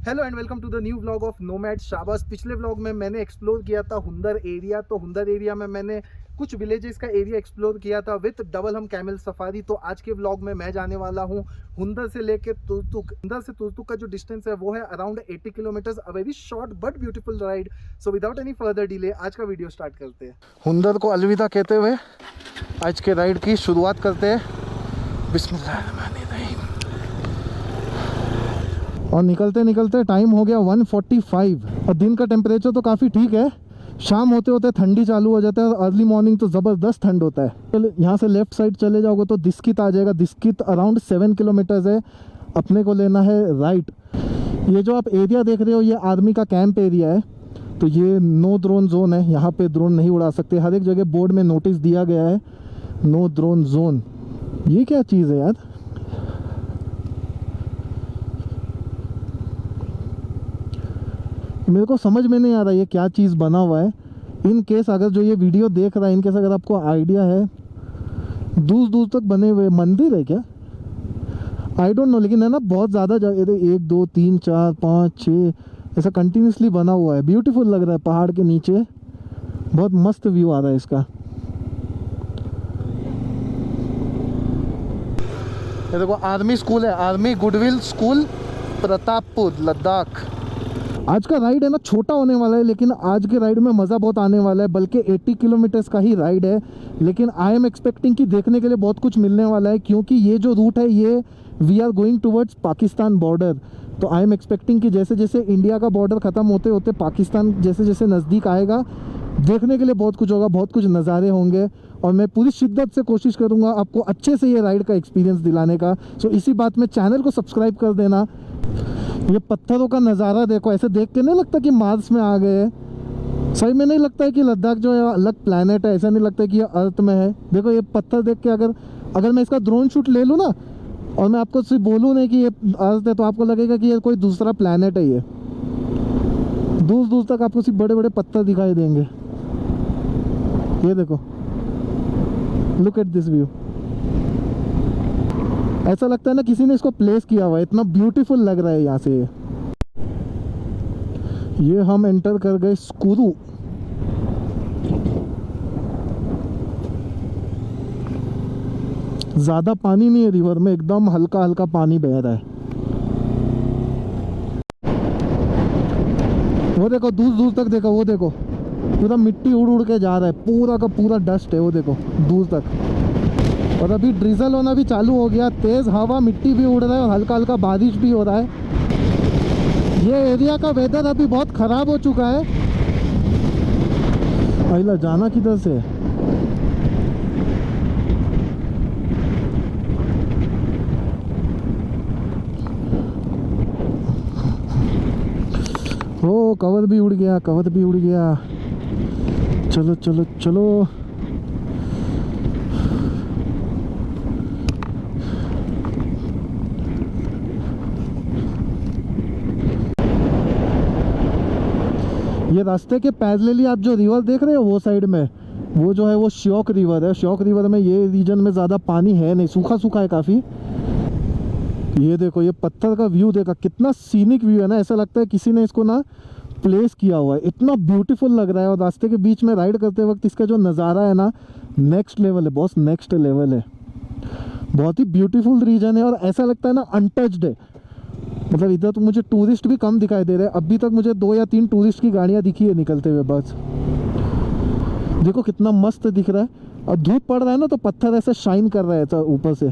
Hello and welcome to the new vlog of Nomad Shahbaz. पिछले vlog में मैंने explore किया था हुंदर एरिया। तो हुंदर एरिया में मैंने कुछ विलेजेस का एरिया एक्सप्लोर किया था विद डबल हम कैमल सफारी। तो आज के व्लॉग में मैं जाने वाला हूँ हुंदर से लेके तुर्तुक। हुंदर से तुर्तुक का जो डिस्टेंस है वो है around 80 kilometres. A very short but beautiful ride. So without any further delay आज का वीडियो स्टार्ट करते हैं। हुंदर को अलविदा कहते हुए आज के राइड की शुरुआत करते हैं। बिस्मिल्लाहिर्रहमानिर्रहीम। और निकलते निकलते टाइम हो गया 1:45 और दिन का टेम्परेचर तो काफ़ी ठीक है। शाम होते होते ठंडी चालू हो जाता है और अर्ली मॉर्निंग तो ज़बरदस्त ठंड होता है। यहाँ से लेफ्ट साइड चले जाओगे तो दिस्कित आ जाएगा। दिस्कित अराउंड 7 किलोमीटर्स है। अपने को लेना है राइट। ये जो आप एरिया देख रहे हो ये आर्मी का कैंप एरिया है। तो ये नो ड्रोन जोन है। यहाँ पे ड्रोन नहीं उड़ा सकते। हर एक जगह बोर्ड में नोटिस दिया गया है नो ड्रोन जोन। ये क्या चीज़ है यार। मेरे को समझ में नहीं आ रहा ये क्या चीज़ बना हुआ है। इन केस अगर जो ये वीडियो देख रहा है इन केस अगर आपको आइडिया है, दूर दूर तक बने हुए मंदिर है क्या, आई डोंट नो। लेकिन है ना बहुत ज़्यादा जगह, 1 2 3 4 5 6 ऐसा कंटिन्यूसली बना हुआ है। ब्यूटीफुल लग रहा है पहाड़ के नीचे। बहुत मस्त व्यू आ रहा है इसका। ये देखो आर्मी स्कूल है, army goodwill school, Pratappur, Ladakh. आज का राइड है ना छोटा होने वाला है, लेकिन आज के राइड में मज़ा बहुत आने वाला है। बल्कि 80 किलोमीटर्स का ही राइड है, लेकिन आई एम एक्सपेक्टिंग कि देखने के लिए बहुत कुछ मिलने वाला है। क्योंकि ये जो रूट है ये we are going towards Pakistan border. तो आई एम एक्सपेक्टिंग कि जैसे जैसे इंडिया का बॉर्डर ख़त्म होते होते पाकिस्तान जैसे जैसे नज़दीक आएगा, देखने के लिए बहुत कुछ होगा, बहुत कुछ नज़ारे होंगे। और मैं पूरी शिद्दत से कोशिश करूँगा आपको अच्छे से ये राइड का एक्सपीरियंस दिलाने का। सो इसी बात में चैनल को सब्सक्राइब कर देना। ये पत्थरों का नज़ारा देखो, ऐसे देख के नहीं लगता कि मार्स में आ गए हैं। सही में नहीं लगता है कि लद्दाख जो है अलग प्लैनेट है। ऐसा नहीं लगता है कि ये अर्थ में है। देखो ये पत्थर देख के अगर मैं इसका ड्रोन शूट ले लूँ ना और मैं आपको सिर्फ बोलूँ नहीं कि ये अर्थ है, तो आपको लगेगा कि ये कोई दूसरा प्लैनेट है। ये दूर दूर तक आपको सिर्फ बड़े बड़े पत्थर दिखाई देंगे। ये देखो, लुक एट दिस व्यू। ऐसा लगता है ना किसी ने इसको प्लेस किया हुआ है। इतना ब्यूटीफुल लग रहा है यहाँ से। ये हम एंटर कर गए स्कुरू। ज़्यादा पानी नहीं है रिवर में, एकदम हल्का हल्का पानी बह रहा है। वो देखो दूर दूर तक देखो, वो देखो पूरा मिट्टी उड़ उड़ के जा रहा है। पूरा का पूरा डस्ट है वो देखो दूर तक। और अभी ड्रिजल होना भी चालू हो गया। तेज़ हवा, मिट्टी भी उड़ रहा है और हल्का हल्का बारिश भी हो रहा है। ये एरिया का वेदर अभी बहुत ख़राब हो चुका है। अहिला जाना किधर से? ओ कवर भी उड़ गया, कवर भी उड़ गया। चलो चलो चलो। ये रास्ते के पैरेलली आप जो रिवर देख रहे हो वो साइड में, वो जो है वो श्योक रिवर है। श्योक रिवर में ये रीजन में ज़्यादा पानी है नहीं, सूखा सूखा है काफ़ी। ये देखो ये पत्थर का व्यू देखा, कितना सीनिक व्यू है ना। ऐसा लगता है किसी ने इसको ना प्लेस किया हुआ है। इतना ब्यूटीफुल लग रहा है। और रास्ते के बीच में राइड करते वक्त इसका जो नज़ारा है ना, नेक्स्ट लेवल है बॉस, नेक्स्ट लेवल है। बहुत ही ब्यूटीफुल रीजन है और ऐसा लगता है ना अनटच्ड है। मतलब इधर तो मुझे टूरिस्ट भी कम दिखाई दे रहे हैं। अभी तक मुझे 2 या 3 टूरिस्ट की गाड़ियाँ दिखी है निकलते हुए बस। देखो कितना मस्त दिख रहा है। और धूप पड़ रहा है ना तो पत्थर ऐसे शाइन कर रहा है ऊपर से।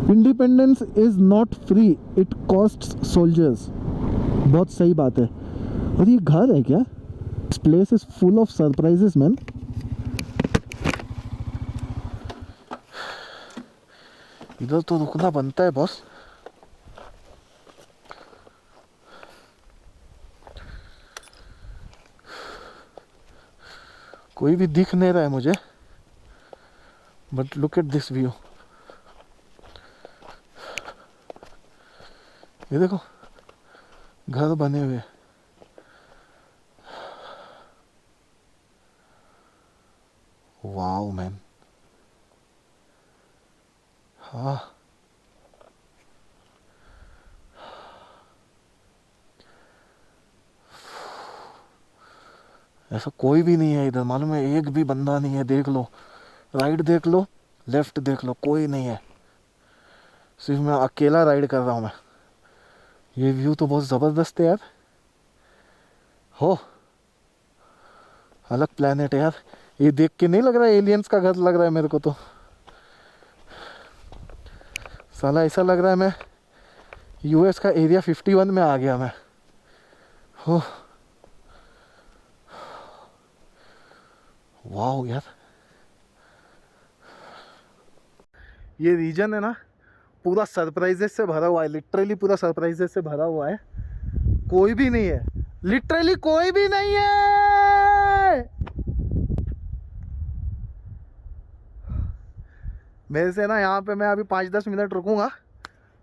Independence is not free, it costs soldiers. बहुत सही बात है। और ये घर है क्या? This place is full of surprises man. इधर तो रुकना बनता है बॉस। कोई भी दिख नहीं रहा है मुझे, but look at this view. ये देखो घर बने हुए। Wow man. हाँ ऐसा कोई भी नहीं है इधर, मालूम है, एक भी बंदा नहीं है। देख लो, राइट देख लो, लेफ्ट देख लो, कोई नहीं है, सिर्फ मैं अकेला राइड कर रहा हूँ मैं। ये व्यू तो बहुत ज़बरदस्त है यार, हो अलग प्लेनेट है यार। ये देख के नहीं लग रहा है एलियंस का घर लग रहा है मेरे को तो, साला ऐसा लग रहा है मैं यूएस का एरिया 51 में आ गया मैं। हो वाह यार, ये रीजन है ना पूरा सरप्राइजेस से भरा हुआ है, लिटरली पूरा सरप्राइजेस से भरा हुआ है। कोई भी नहीं है, लिटरली कोई भी नहीं है। मेरे से ना यहाँ पे मैं अभी 5-10 मिनट रुकूंगा,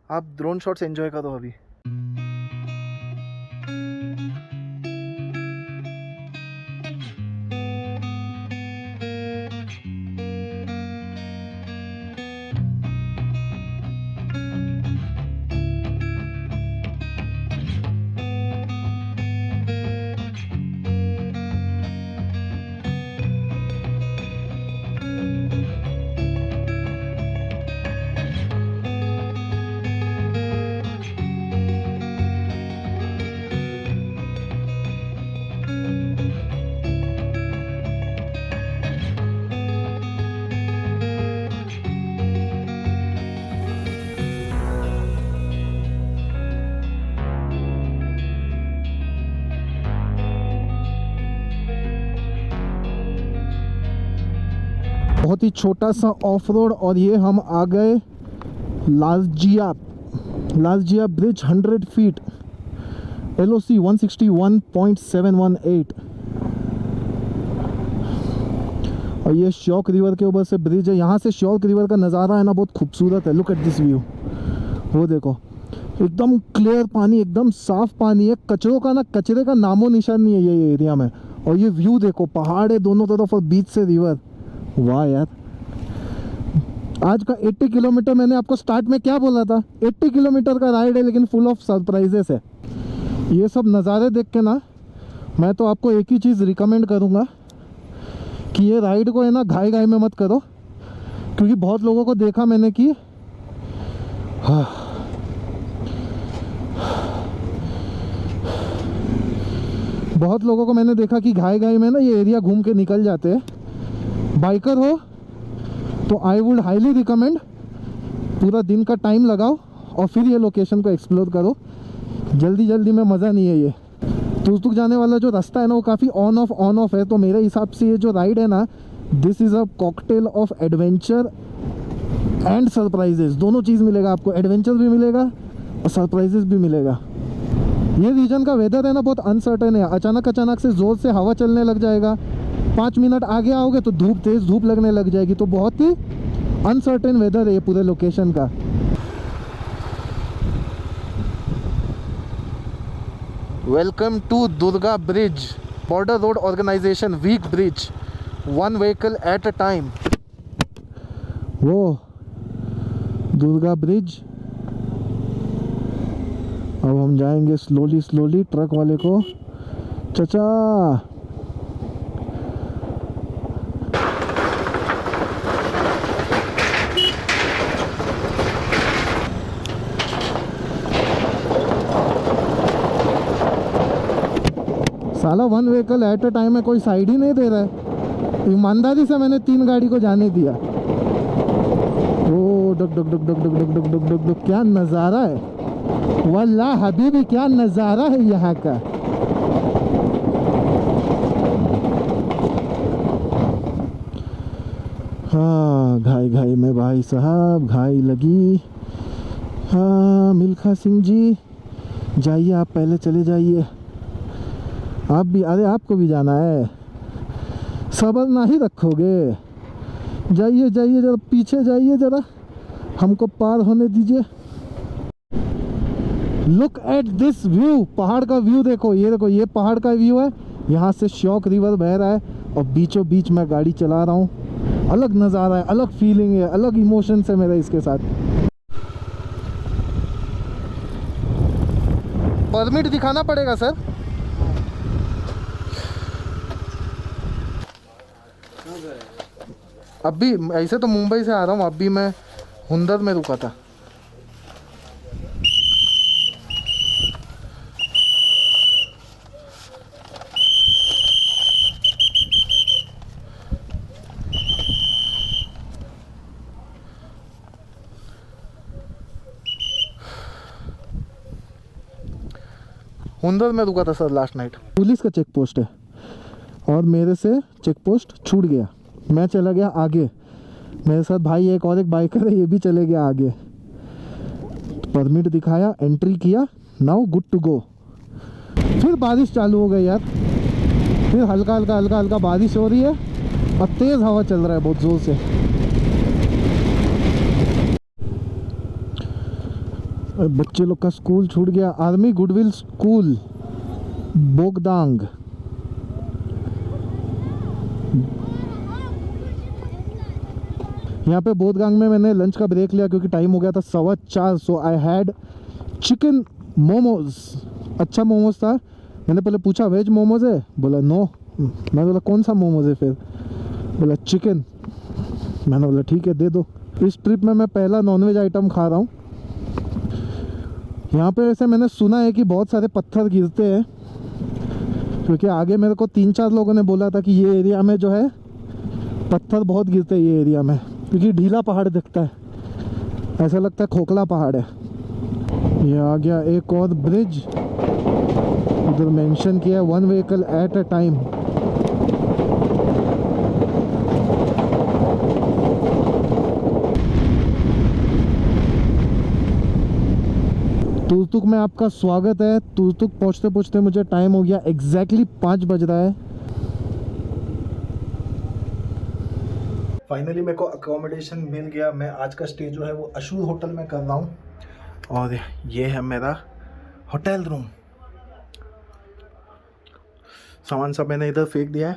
आप ड्रोन शॉट्स एंजॉय करो अभी। बहुत ही छोटा सा ऑफ रोड, और ये हम आ गए लालजिया ब्रिज 100 फीट, LOC 161.718। और ये श्योक रिवर के ऊपर से ब्रिज है। यहाँ से श्योक रिवर का नज़ारा है ना बहुत खूबसूरत है। लुक एट दिस व्यू, वो देखो एकदम क्लियर पानी, एकदम साफ पानी है। कचरे का नामो निशान नहीं है ये एरिया में। और ये व्यू देखो, पहाड़ है दोनों तरफ और बीच से रिवर। वाह यार, आज का 80 किलोमीटर, मैंने आपको स्टार्ट में क्या बोला था, 80 किलोमीटर का राइड है लेकिन फुल ऑफ सरप्राइजेस है। ये सब नज़ारे देख के ना मैं तो आपको एक ही चीज़ रिकमेंड करूँगा कि ये राइड को है ना घाई में मत करो, क्योंकि बहुत लोगों को देखा मैंने कि बहुत लोगों को मैंने देखा कि घाई में ना ये एरिया घूम के निकल जाते हैं। बाइकर हो तो आई वुड हाईली रिकमेंड पूरा दिन का टाइम लगाओ और फिर ये लोकेशन को एक्सप्लोर करो। जल्दी में मज़ा नहीं है। ये तुक जाने वाला जो रास्ता है ना वो काफ़ी ऑन ऑफ है। तो मेरे हिसाब से ये जो राइड है ना, this is a cocktail of adventure and surprises. दोनों चीज़ मिलेगा आपको, एडवेंचर भी मिलेगा और सरप्राइजेस भी मिलेगा। ये रीजन का वेदर है ना बहुत अनसर्टेन है। अचानक से ज़ोर से हवा चलने लग जाएगा, 5 मिनट आगे आओगे तो तेज़ धूप लगने लग जाएगी। तो बहुत ही अनसर्टेन वेदर है ये पूरे लोकेशन का। Welcome to Durga Bridge, Border Road Organisation weak bridge, 1 vehicle at a time. वो दुर्गा ब्रिज। अब हम जाएंगे स्लोली ट्रक वाले को चचा। साला 1 व्हीकल एट अ टाइम में कोई साइड ही नहीं दे रहा है। ईमानदारी से मैंने 3 गाड़ी को जाने दिया। ओ डक क्या नज़ारा है, वल्लाह हबीबी क्या नज़ारा है यहाँ का। हाँ घाई में भाई साहब घाई लगी। हाँ मिल्खा सिंह जी जाइए, आप पहले चले जाइए। आप भी, अरे आपको भी जाना है, सब्र ना ही रखोगे। जाइए जरा पीछे जाइए, जरा हमको पार होने दीजिए। लुक एट दिस व्यू, पहाड़ का व्यू देखो। ये देखो, ये पहाड़ का व्यू है, यहाँ से श्योक रिवर बह रहा है और बीचों बीच मैं गाड़ी चला रहा हूँ। अलग नज़ारा है, अलग फीलिंग है, अलग इमोशंस है मेरा इसके साथ। परमिट दिखाना पड़ेगा सर। अभी ऐसे तो मुंबई से आ रहा हूँ, अभी मैं हुंदर में रुका था। हुंदर में रुका था सर लास्ट नाइट। पुलिस का चेक पोस्ट है और मेरे से चेक पोस्ट छूट गया। मैं चला गया आगे, मेरे साथ भाई एक और एक बाइकर है, ये भी चले गया आगे। परमिट दिखाया, एंट्री किया, नाउ गुड टू गो। फिर बारिश चालू हो गई यार, फिर हल्का हल्का हल्का हल्का बारिश हो रही है और तेज़ हवा चल रहा है बहुत ज़ोर से। बच्चे लोग का स्कूल छूट गया, आर्मी गुडविल स्कूल बोगदांग। यहाँ पे बोधगांग में मैंने लंच का ब्रेक लिया क्योंकि टाइम हो गया था 4:15। सो आई हैड चिकन मोमोज। अच्छा मोमोज था। मैंने पहले पूछा वेज मोमोज है, बोला नो। मैं बोला कौन सा मोमोज है, फिर बोला चिकन। मैंने बोला ठीक है दे दो। इस ट्रिप में मैं पहला नॉनवेज आइटम खा रहा हूँ। यहाँ पे वैसे मैंने सुना है कि बहुत सारे पत्थर गिरते हैं, क्योंकि आगे मेरे को 3-4 लोगों ने बोला था कि ये एरिया में जो है पत्थर बहुत गिरते हैं ये एरिया में, क्योंकि ढीला पहाड़ दिखता है, ऐसा लगता है खोखला पहाड़ है। ये आ गया एक और ब्रिज, उधर मेंशन किया है 1 vehicle at a time. Turtuk में आपका स्वागत है। तुर्तुक पहुँचते पहुँचते मुझे टाइम हो गया एग्जैक्टली 5 बज रहा है। फाइनली मेरे को अकोमोडेशन मिल गया। मैं आज का स्टे जो है वो अशूर होटल में कर रहा हूँ और ये है मेरा होटल रूम। सामान सब मैंने इधर फेंक दिया है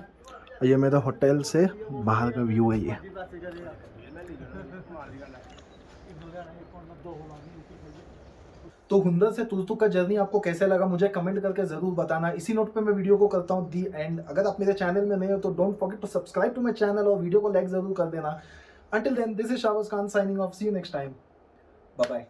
और ये मेरा होटल से बाहर का व्यू है। ये तो हुंदर से तुर्तुक का जर्नी आपको कैसे लगा मुझे कमेंट करके ज़रूर बताना। इसी नोट पे मैं वीडियो को करता हूँ दी एंड। अगर आप मेरे चैनल में नए हो तो don't forget to subscribe to my channel और वीडियो को लाइक ज़रूर कर देना। Until then this is Shahbaz Khan signing off. See you next time, bye bye.